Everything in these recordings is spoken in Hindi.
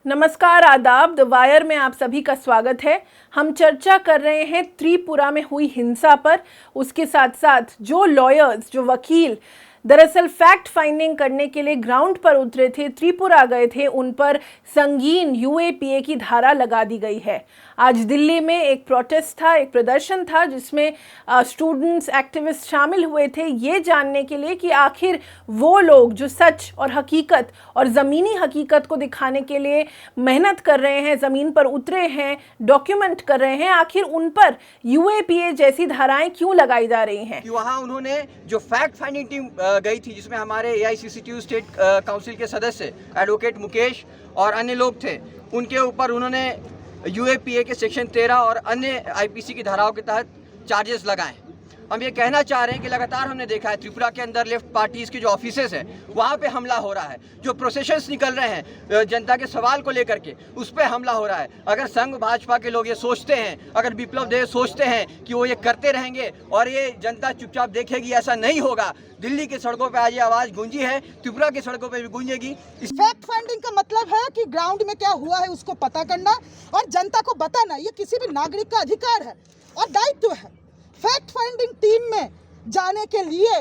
नमस्कार, आदाब। द वायर में आप सभी का स्वागत है। हम चर्चा कर रहे हैं त्रिपुरा में हुई हिंसा पर। उसके साथ साथ जो लॉयर्स, जो वकील दरअसल फैक्ट फाइंडिंग करने के लिए ग्राउंड पर उतरे थे, त्रिपुरा गए थे, उन पर संगीन यूएपीए की धारा लगा दी गई है। आज दिल्ली में एक प्रोटेस्ट था, एक प्रदर्शन था, जिसमें स्टूडेंट्स, एक्टिविस्ट शामिल हुए थे ये जानने के लिए कि आखिर वो लोग जो सच और हकीकत और ज़मीनी हकीकत को दिखाने के लिए मेहनत कर रहे हैं, ज़मीन पर उतरे हैं, डॉक्यूमेंट कर रहे हैं, आखिर उन पर यूएपीए जैसी धाराएं क्यों लगाई जा रही हैं। कि वहाँ उन्होंने जो फैक्ट फाइंडिंग टीम गई थी, जिसमें हमारे एआईसीसीटीयू स्टेट काउंसिल के सदस्य एडवोकेट मुकेश और अन्य लोग थे, उनके ऊपर उन्होंने यूएपीए के सेक्शन 13 और अन्य आईपीसी की धाराओं के तहत चार्जेस लगाए। हम ये कहना चाह रहे हैं कि लगातार हमने देखा है त्रिपुरा के अंदर लेफ्ट पार्टीज के जो ऑफिसेस हैं वहाँ पे हमला हो रहा है, जो प्रोसेशंस निकल रहे हैं जनता के सवाल को लेकर के, उस पर हमला हो रहा है। अगर संघ भाजपा के लोग ये सोचते हैं, अगर विप्लव देव सोचते हैं कि वो ये करते रहेंगे और ये जनता चुपचाप देखेगी, ऐसा नहीं होगा। दिल्ली की सड़कों पे आज ये आवाज़ गूंजी है, त्रिपुरा की सड़कों पे भी गूंजेगी। फैक्ट फाइंडिंग का मतलब है कि ग्राउंड में क्या हुआ है उसको पता करना और जनता को बताना। ये किसी भी नागरिक का अधिकार है और दायित्व है। फैक्ट फाइंडिंग टीम में जाने के लिए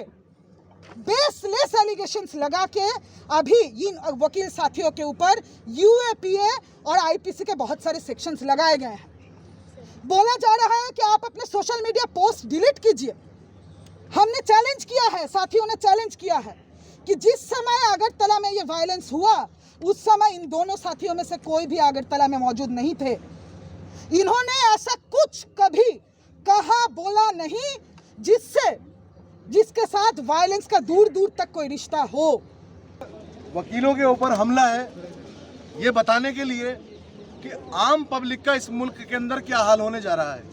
बेसलेस एलिगेशंस लगा के अभी इन वकील साथियों के ऊपर यूएपीए और आईपीसी के बहुत सारे सेक्शंस लगाए गए हैं। बोला जा रहा है कि आप अपने सोशल मीडिया पोस्ट डिलीट कीजिए। हमने चैलेंज किया है, साथियों ने चैलेंज किया है कि जिस समय अगरतला में ये वायलेंस हुआ उस समय इन दोनों साथियों में से कोई भी अगरतला में मौजूद नहीं थे। इन्होंने ऐसा कुछ कभी कहा, बोला नहीं जिसके साथ वायलेंस का दूर दूर तक कोई रिश्ता हो। वकीलों के ऊपर हमला है ये बताने के लिए कि आम पब्लिक का इस मुल्क के अंदर क्या हाल होने जा रहा है,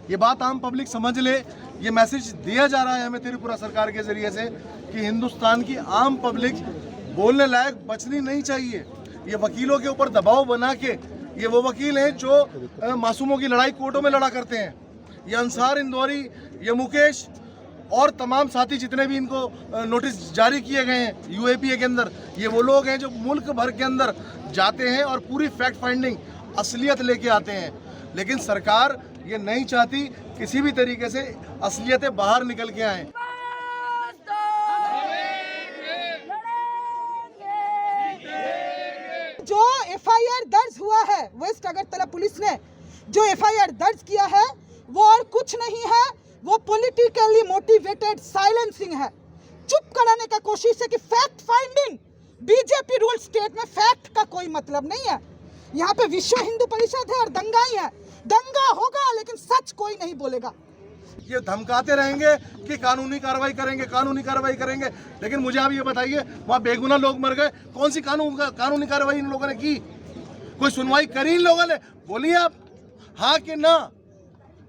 ये बात आम पब्लिक समझ ले। ये मैसेज दिया जा रहा है हमें त्रिपुरा सरकार के जरिए से कि हिंदुस्तान की आम पब्लिक बोलने लायक बचनी नहीं चाहिए। ये वकीलों के ऊपर दबाव बना के, ये वो वकील हैं जो मासूमों की लड़ाई कोर्टों में लड़ा करते हैं। ये अंसार इंदौरी, ये मुकेश और तमाम साथी जितने भी इनको नोटिस जारी किए गए हैं यूएपीए के अंदर, ये वो लोग हैं जो मुल्क भर के अंदर जाते हैं और पूरी फैक्ट फाइंडिंग असलियत लेके आते हैं। लेकिन सरकार ये नहीं चाहती किसी भी तरीके से असलियतें बाहर निकल के आएँ। जो एफआईआर दर्ज हुआ है, वेस्ट अगरतला पुलिस ने जो एफआईआर दर्ज किया है वो और कुछ नहीं है, वो पॉलिटिकली मोटिवेटेड साइलेंसिंग है। चुप कराने का कोशिश है कि fact finding, BJP rule state में फैक्ट का कोई मतलब नहीं है। यहाँ पे विश्व हिंदू परिषद है और दंगा ही है। दंगा होगा लेकिन सच कोई नहीं बोलेगा। ये धमकाते रहेंगे कि कानूनी कार्रवाई करेंगे, कानूनी कार्रवाई करेंगे, लेकिन मुझे आप ये बताइए वहाँ बेगुनाह लोग मर गए, कौन सी कानूनी कार्रवाई इन लोगों ने की? कोई सुनवाई करी इन लोगों ने? बोलिए आप हाँ कि ना।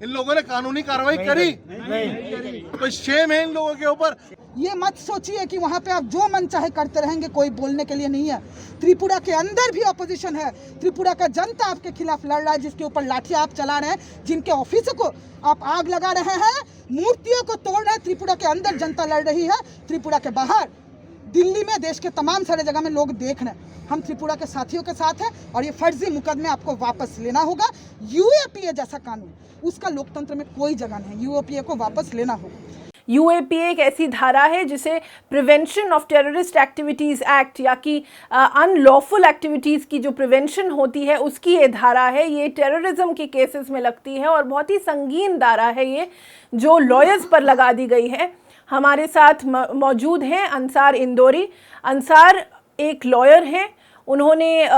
इन लोगों ने कानूनी कार्रवाई करी? नहीं। तो शेम है इन लोगों के ऊपर। ये मत सोचिए कि वहाँ पे आप जो मन चाहे करते रहेंगे, कोई बोलने के लिए नहीं है। त्रिपुरा के अंदर भी अपोजिशन है। त्रिपुरा का जनता आपके खिलाफ लड़ रहा है, जिसके ऊपर लाठी आप चला रहे हैं, जिनके ऑफिसों को आप आग लगा रहे हैं, मूर्तियों को तोड़ रहे हैं। त्रिपुरा के अंदर जनता लड़ रही है, त्रिपुरा के बाहर दिल्ली में, देश के तमाम सारे जगह में लोग देख रहे हैं। हम त्रिपुरा के साथियों के साथ हैं और ये फर्जी मुकदमे आपको वापस लेना होगा। यूएपीए जैसा कानून, उसका लोकतंत्र में कोई जगह नहीं। यूएपीए को वापस लेना होगा। यूएपीए एक ऐसी धारा है जिसे prevention of terrorist activities act, या कि अनलॉफुल एक्टिविटीज़ की जो प्रिवेंशन होती है उसकी ये धारा है। ये टेररिज्म के केसेस में लगती है और बहुत ही संगीन धारा है ये, जो लॉयर्स पर लगा दी गई है। हमारे साथ मौजूद हैं अंसार इंदौरी। अंसार एक लॉयर हैं। उन्होंने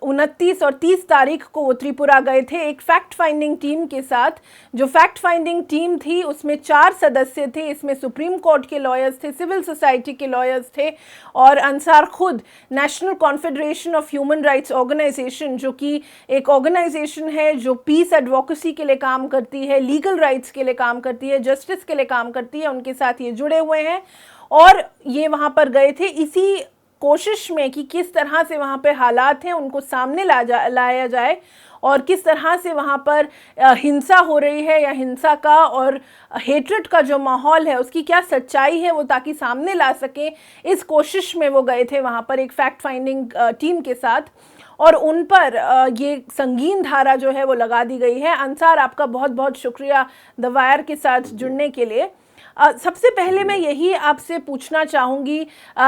29 और 30 तारीख को वो त्रिपुरा गए थे एक फैक्ट फाइंडिंग टीम के साथ। जो फैक्ट फाइंडिंग टीम थी उसमें 4 सदस्य थे। इसमें सुप्रीम कोर्ट के लॉयर्स थे, सिविल सोसाइटी के लॉयर्स थे और अंसार खुद national confederation of human rights organisation, जो कि एक ऑर्गेनाइजेशन है जो पीस एडवोकेसी के लिए काम करती है, लीगल राइट्स के लिए काम करती है, जस्टिस के लिए काम करती है, उनके साथ ये जुड़े हुए हैं। और ये वहाँ पर गए थे इसी कोशिश में कि किस तरह से वहाँ पे हालात हैं उनको सामने लाया जाए और किस तरह से वहाँ पर हिंसा हो रही है या हिंसा का और हेट्रेड का जो माहौल है उसकी क्या सच्चाई है वो ताकि सामने ला सकें। इस कोशिश में वो गए थे वहाँ पर एक फैक्ट फाइंडिंग टीम के साथ। और उन पर ये संगीन धारा जो है वो लगा दी गई है। अंसार, आपका बहुत बहुत शुक्रिया द वायर के साथ जुड़ने के लिए। सबसे पहले मैं यही आपसे पूछना चाहूँगी,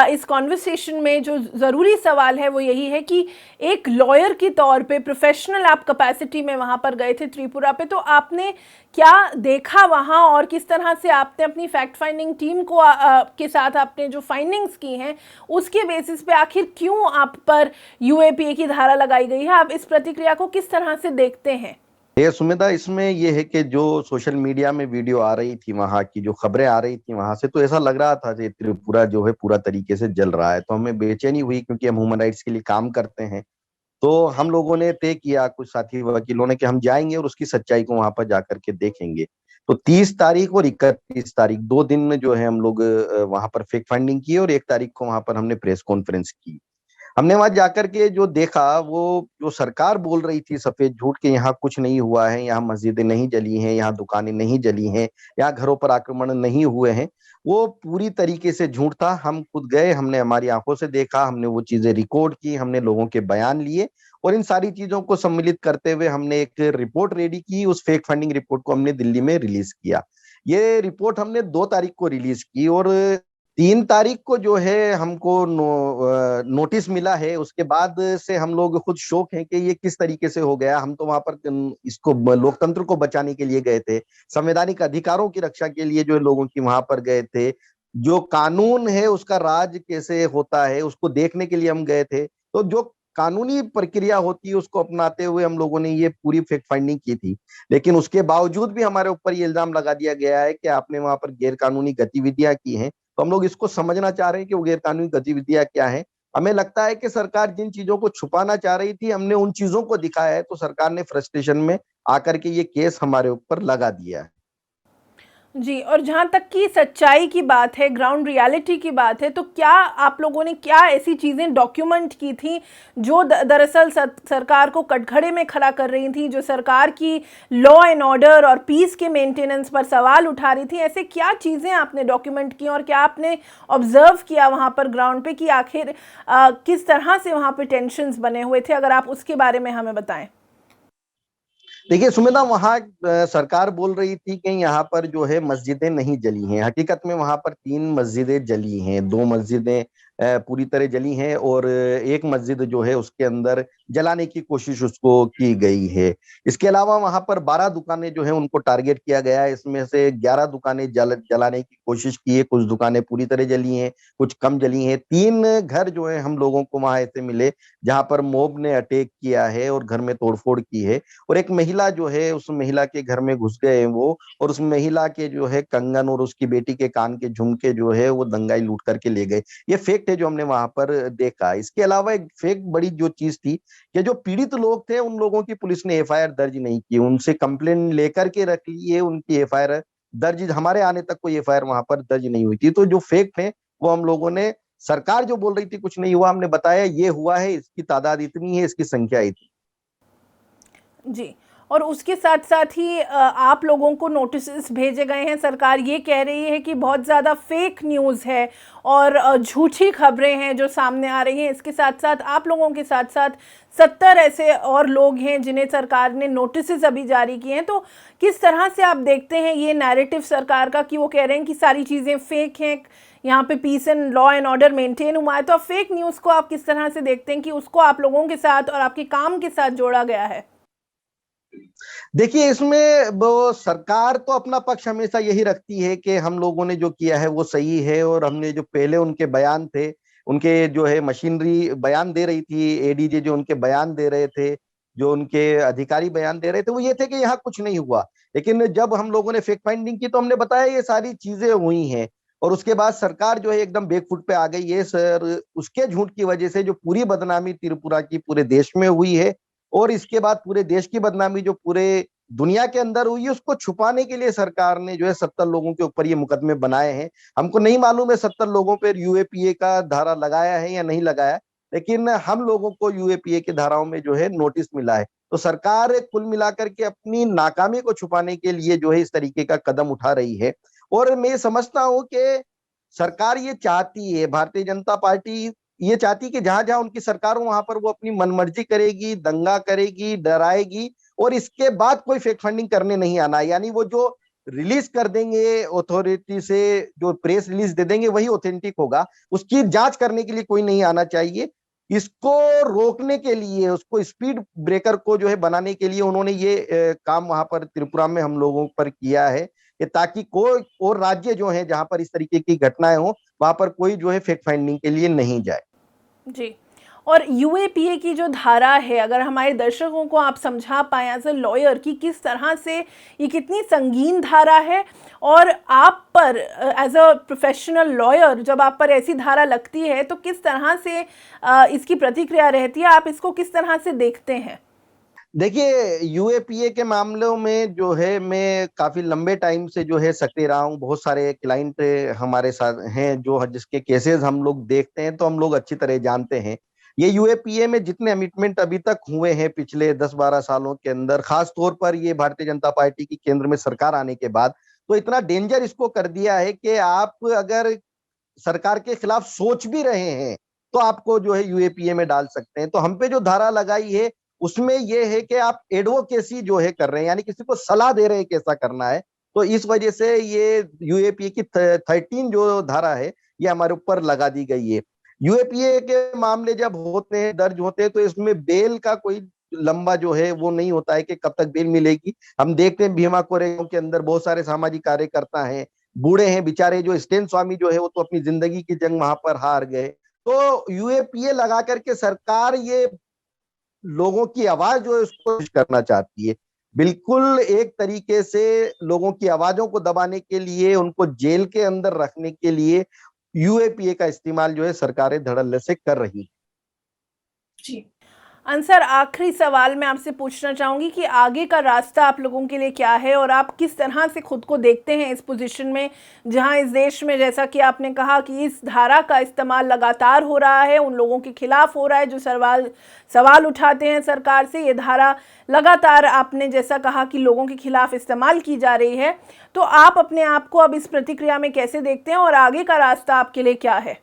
इस कॉन्वर्सेशन में जो ज़रूरी सवाल है वो यही है कि एक लॉयर के तौर पे प्रोफेशनल आप कैपेसिटी में वहाँ पर गए थे त्रिपुरा पे, तो आपने क्या देखा वहाँ और किस तरह से आपने अपनी फैक्ट फाइंडिंग टीम को के साथ आपने जो फाइंडिंग्स की हैं उसके बेसिस पे आखिर क्यों आप पर यूएपीए की धारा लगाई गई है? आप इस प्रतिक्रिया को किस तरह से देखते हैं? ये सुमिता, इसमें ये है कि जो सोशल मीडिया में वीडियो आ रही थी, वहां की जो खबरें आ रही थी वहां से, तो ऐसा लग रहा था कि त्रिपुरा जो है पूरा तरीके से जल रहा है। तो हमें बेचैनी हुई, क्योंकि हम ह्यूमन राइट्स के लिए काम करते हैं। तो हम लोगों ने तय किया, कुछ साथी वकीलों ने, कि हम जाएंगे और उसकी सच्चाई को वहां पर जाकर के देखेंगे। तो 30 तारीख और 31 तारीख 2 दिन में जो है हम लोग वहां पर फैक्ट फाइंडिंग की, और 1 तारीख को वहां पर हमने प्रेस कॉन्फ्रेंस की। हमने वहां जाकर के जो देखा, वो जो सरकार बोल रही थी सफेद झूठ के यहाँ कुछ नहीं हुआ है, यहाँ मस्जिदें नहीं जली हैं, यहाँ दुकानें नहीं जली हैं, यहाँ घरों पर आक्रमण नहीं हुए हैं, वो पूरी तरीके से झूठ था। हम खुद गए, हमने हमारी आंखों से देखा, हमने वो चीजें रिकॉर्ड की, हमने लोगों के बयान लिए, और इन सारी चीजों को सम्मिलित करते हुए हमने एक रिपोर्ट रेडी की। उस फेक फंडिंग रिपोर्ट को हमने दिल्ली में रिलीज किया। ये रिपोर्ट हमने 2 तारीख को रिलीज की, और 3 तारीख को जो है हमको नोटिस मिला है। उसके बाद से हम लोग खुद शौक हैं कि ये किस तरीके से हो गया। हम तो वहां पर इसको लोकतंत्र को बचाने के लिए गए थे, संवैधानिक अधिकारों की रक्षा के लिए जो है लोगों की वहां पर गए थे, जो कानून है उसका राज कैसे होता है उसको देखने के लिए हम गए थे। तो जो कानूनी प्रक्रिया होती है उसको अपनाते हुए हम लोगों ने ये पूरी फैक्ट फाइंडिंग की थी। लेकिन उसके बावजूद भी हमारे ऊपर ये इल्जाम लगा दिया गया है कि आपने वहां पर गैर कानूनी गतिविधियां की हैं। तो हम लोग इसको समझना चाह रहे हैं कि वो गैर कानूनी गतिविधियां क्या है। हमें लगता है कि सरकार जिन चीजों को छुपाना चाह रही थी, हमने उन चीजों को दिखाया है, तो सरकार ने फ्रस्ट्रेशन में आकर के ये केस हमारे ऊपर लगा दिया है। जी, और जहाँ तक कि सच्चाई की बात है, ग्राउंड रियलिटी की बात है, तो क्या आप लोगों ने क्या ऐसी चीज़ें डॉक्यूमेंट की थी जो दरअसल सरकार को कटघरे में खड़ा कर रही थी, जो सरकार की लॉ एंड ऑर्डर और पीस के मेंटेनेंस पर सवाल उठा रही थी? ऐसे क्या चीज़ें आपने डॉक्यूमेंट की और क्या आपने ऑब्जर्व किया वहाँ पर ग्राउंड पे कि आखिर किस तरह से वहाँ पे टेंशन्स बने हुए थे? अगर आप उसके बारे में हमें बताएं। देखिए सुमिता, वहां सरकार बोल रही थी कि यहाँ पर जो है मस्जिदें नहीं जली हैं। हकीकत में वहां पर 3 मस्जिदें जली हैं। 2 मस्जिदें पूरी तरह जली हैं, और एक मस्जिद जो है उसके अंदर जलाने की कोशिश उसको की गई है। इसके अलावा वहां पर 12 दुकानें जो है उनको टारगेट किया गया है। इसमें से 11 दुकानें जलाने की कोशिश की है, कुछ दुकानें पूरी तरह जली हैं, कुछ कम जली हैं। 3 घर जो है हम लोगों को वहां ऐसे मिले जहां पर मॉब ने अटैक किया है और घर में तोड़फोड़ की है, और एक महिला जो है उस महिला के घर में घुस गए हैं वो, और उस महिला के जो है कंगन और उसकी बेटी के कान के झुमके जो है वो दंगाई लूट करके ले गए। ये फैक्ट है जो हमने वहां पर देखा। इसके अलावा एक फैक्ट बड़ी जो चीज थी कि जो पीड़ित लोग थे उन लोगों की पुलिस ने एफआईआर दर्ज नहीं की, उनसे कंप्लेन लेकर के रख ली है, उनकी एफआईआर दर्ज, हमारे आने तक कोई एफआईआर वहां पर दर्ज नहीं हुई थी। तो जो फैक्ट है वो हम लोगों ने, सरकार जो बोल रही थी कुछ नहीं हुआ, हमने बताया ये हुआ है, इसकी तादाद इतनी है, इसकी संख्या इतनी। जी, और उसके साथ साथ ही आप लोगों को नोटिस भेजे गए हैं। सरकार ये कह रही है कि बहुत ज़्यादा फेक न्यूज़ है और झूठी खबरें हैं जो सामने आ रही हैं। इसके साथ साथ आप लोगों के साथ साथ 70 ऐसे और लोग हैं जिन्हें सरकार ने नोटिस अभी जारी किए हैं। तो किस तरह से आप देखते हैं ये नैरेटिव सरकार का कि वो कह रहे हैं कि सारी चीज़ें फेक हैं, यहाँ पे peace and law and order maintain हुआ है? तो आप फेक न्यूज़ को आप किस तरह से देखते हैं कि उसको आप लोगों के साथ और आपके काम के साथ जोड़ा गया है? देखिए, इसमें वो सरकार तो अपना पक्ष हमेशा यही रखती है कि हम लोगों ने जो किया है वो सही है, और हमने जो पहले उनके बयान थे, उनके जो है मशीनरी बयान दे रही थी, एडीजे जो उनके बयान दे रहे थे, जो उनके अधिकारी बयान दे रहे थे, वो ये थे कि यहाँ कुछ नहीं हुआ। लेकिन जब हम लोगों ने फैक्ट फाइंडिंग की तो हमने बताया ये सारी चीजें हुई हैं, और उसके बाद सरकार जो है एकदम बैकफुट पे आ गई है सर। उसके झूठ की वजह से जो पूरी बदनामी त्रिपुरा की पूरे देश में हुई है, और इसके बाद पूरे देश की बदनामी जो पूरे दुनिया के अंदर हुई है, उसको छुपाने के लिए सरकार ने जो है 70 लोगों के ऊपर ये मुकदमे बनाए हैं। हमको नहीं मालूम है 70 लोगों पर यूएपीए का धारा लगाया है या नहीं लगाया, लेकिन हम लोगों को यूएपीए की धाराओं में जो है नोटिस मिला है। तो सरकार कुल मिलाकर के अपनी नाकामी को छुपाने के लिए जो है इस तरीके का कदम उठा रही है। और मैं समझता हूं कि सरकार ये चाहती है, भारतीय जनता पार्टी ये चाहती कि जहां जहां उनकी सरकार हो वहां पर वो अपनी मनमर्जी करेगी, दंगा करेगी, डराएगी, और इसके बाद कोई फेक फंडिंग करने नहीं आना। यानी वो जो रिलीज कर देंगे अथॉरिटी से, जो प्रेस रिलीज दे देंगे वही ऑथेंटिक होगा, उसकी जांच करने के लिए कोई नहीं आना चाहिए। इसको रोकने के लिए, उसको स्पीड ब्रेकर को जो है बनाने के लिए उन्होंने ये काम वहां पर त्रिपुरा में हम लोगों पर किया है, कि ताकि कोई और राज्य जो है जहां पर इस तरीके की घटनाएं हो वहां पर कोई जो है फेक फाइंडिंग के लिए नहीं जाए। जी, और यूएपीए की जो धारा है, अगर हमारे दर्शकों को आप समझा पाए एज अ लॉयर कि किस तरह से ये कितनी संगीन धारा है, और आप पर एज अ प्रोफेशनल लॉयर जब आप पर ऐसी धारा लगती है तो किस तरह से इसकी प्रतिक्रिया रहती है, आप इसको किस तरह से देखते हैं? देखिए, यूएपीए के मामलों में जो है मैं काफी लंबे टाइम से जो है सक्रिय रहा हूँ। बहुत सारे क्लाइंट हमारे साथ हैं जो जिसके केसेस हम लोग देखते हैं, तो हम लोग अच्छी तरह जानते हैं ये यूएपीए में जितने अमिटमेंट अभी तक हुए हैं पिछले 10-12 सालों के अंदर, खास तौर पर ये भारतीय जनता पार्टी की केंद्र में सरकार आने के बाद, तो इतना डेंजर इसको कर दिया है कि आप अगर सरकार के खिलाफ सोच भी रहे हैं तो आपको जो है यूएपीए में डाल सकते हैं। तो हम पे जो धारा लगाई है उसमें यह है कि आप एडवोकेसी जो है कर रहे हैं, यानी किसी को सलाह दे रहे हैं कैसा करना है, तो इस वजह से ये यूएपीए की 13 जो धारा है ये हमारे ऊपर लगा दी गई है। यूएपीए के मामले जब होते हैं, दर्ज होते हैं, तो इसमें बेल का कोई लंबा जो है वो नहीं होता है कि कब तक बेल मिलेगी। हम देखते हैं भीमा कोरेगांव के अंदर बहुत सारे सामाजिक कार्यकर्ता हैं, बूढ़े हैं बेचारे, जो स्टेन स्वामी जो है वो तो अपनी जिंदगी की जंग वहां पर हार गए। तो यूएपीए लगा करके सरकार ये लोगों की आवाज जो है उसको करना चाहती है, बिल्कुल एक तरीके से लोगों की आवाजों को दबाने के लिए, उनको जेल के अंदर रखने के लिए यूएपीए का इस्तेमाल जो है सरकारें धड़ल्ले से कर रही है। जी अंसर, आखिरी सवाल मैं आपसे पूछना चाहूँगी कि आगे का रास्ता आप लोगों के लिए क्या है, और आप किस तरह से खुद को देखते हैं इस पोजीशन में, जहां इस देश में, जैसा कि आपने कहा कि इस धारा का इस्तेमाल लगातार हो रहा है, उन लोगों के खिलाफ हो रहा है जो सवाल उठाते हैं सरकार से, ये धारा लगातार आपने जैसा कहा कि लोगों के खिलाफ इस्तेमाल की जा रही है, तो आप अपने आप को अब इस प्रतिक्रिया में कैसे देखते हैं और आगे का रास्ता आपके लिए क्या है?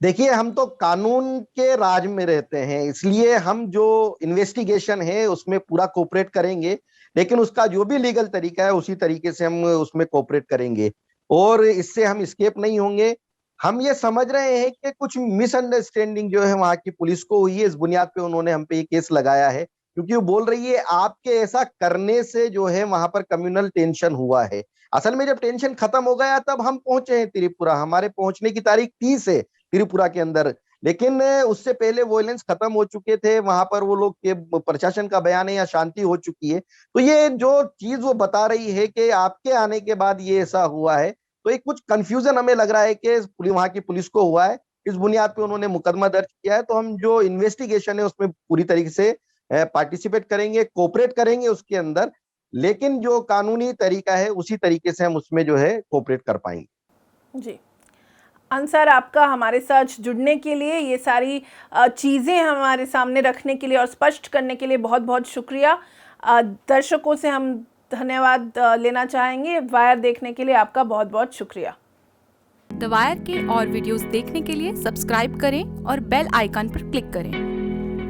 देखिए, हम तो कानून के राज में रहते हैं, इसलिए हम जो इन्वेस्टिगेशन है उसमें पूरा कोऑपरेट करेंगे, लेकिन उसका जो भी लीगल तरीका है उसी तरीके से हम उसमें कोऑपरेट करेंगे, और इससे हम एस्केप नहीं होंगे। हम ये समझ रहे हैं कि कुछ मिसअंडरस्टैंडिंग जो है वहां की पुलिस को हुई है, इस बुनियाद पे उन्होंने हम पे ये केस लगाया है, क्योंकि वो बोल रही है आपके ऐसा करने से जो है वहां पर कम्युनल टेंशन हुआ है। असल में जब टेंशन खत्म हो गया तब हम पहुंचे हैं त्रिपुरा, हमारे पहुंचने की तारीख 30 है त्रिपुरा के अंदर, लेकिन उससे पहले वॉयलेंस खत्म हो चुके थे वहां पर, वो लोग के प्रशासन का बयान है या शांति हो चुकी है। तो ये जो चीज वो बता रही है कि आपके आने के बाद ये ऐसा हुआ है, तो एक कुछ कंफ्यूजन हमें लग रहा है कि वहां की पुलिस को हुआ है, इस बुनियाद पे उन्होंने मुकदमा दर्ज किया है। तो हम जो इन्वेस्टिगेशन है उसमें पूरी तरीके से पार्टिसिपेट करेंगे, कोऑपरेट करेंगे उसके अंदर, लेकिन जो कानूनी तरीका है उसी तरीके से हम उसमें जो है कोऑपरेट कर पाएंगे। जी अंसर, आपका हमारे साथ जुड़ने के लिए, ये सारी चीज़ें हमारे सामने रखने के लिए और स्पष्ट करने के लिए बहुत बहुत शुक्रिया। दर्शकों से हम धन्यवाद लेना चाहेंगे। वायर देखने के लिए आपका बहुत बहुत शुक्रिया। द वायर के और वीडियोस देखने के लिए सब्सक्राइब करें और बेल आइकन पर क्लिक करें।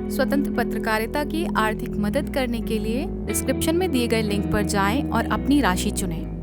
स्वतंत्र पत्रकारिता की आर्थिक मदद करने के लिए डिस्क्रिप्शन में दिए गए लिंक पर जाएं और अपनी राशि चुनें।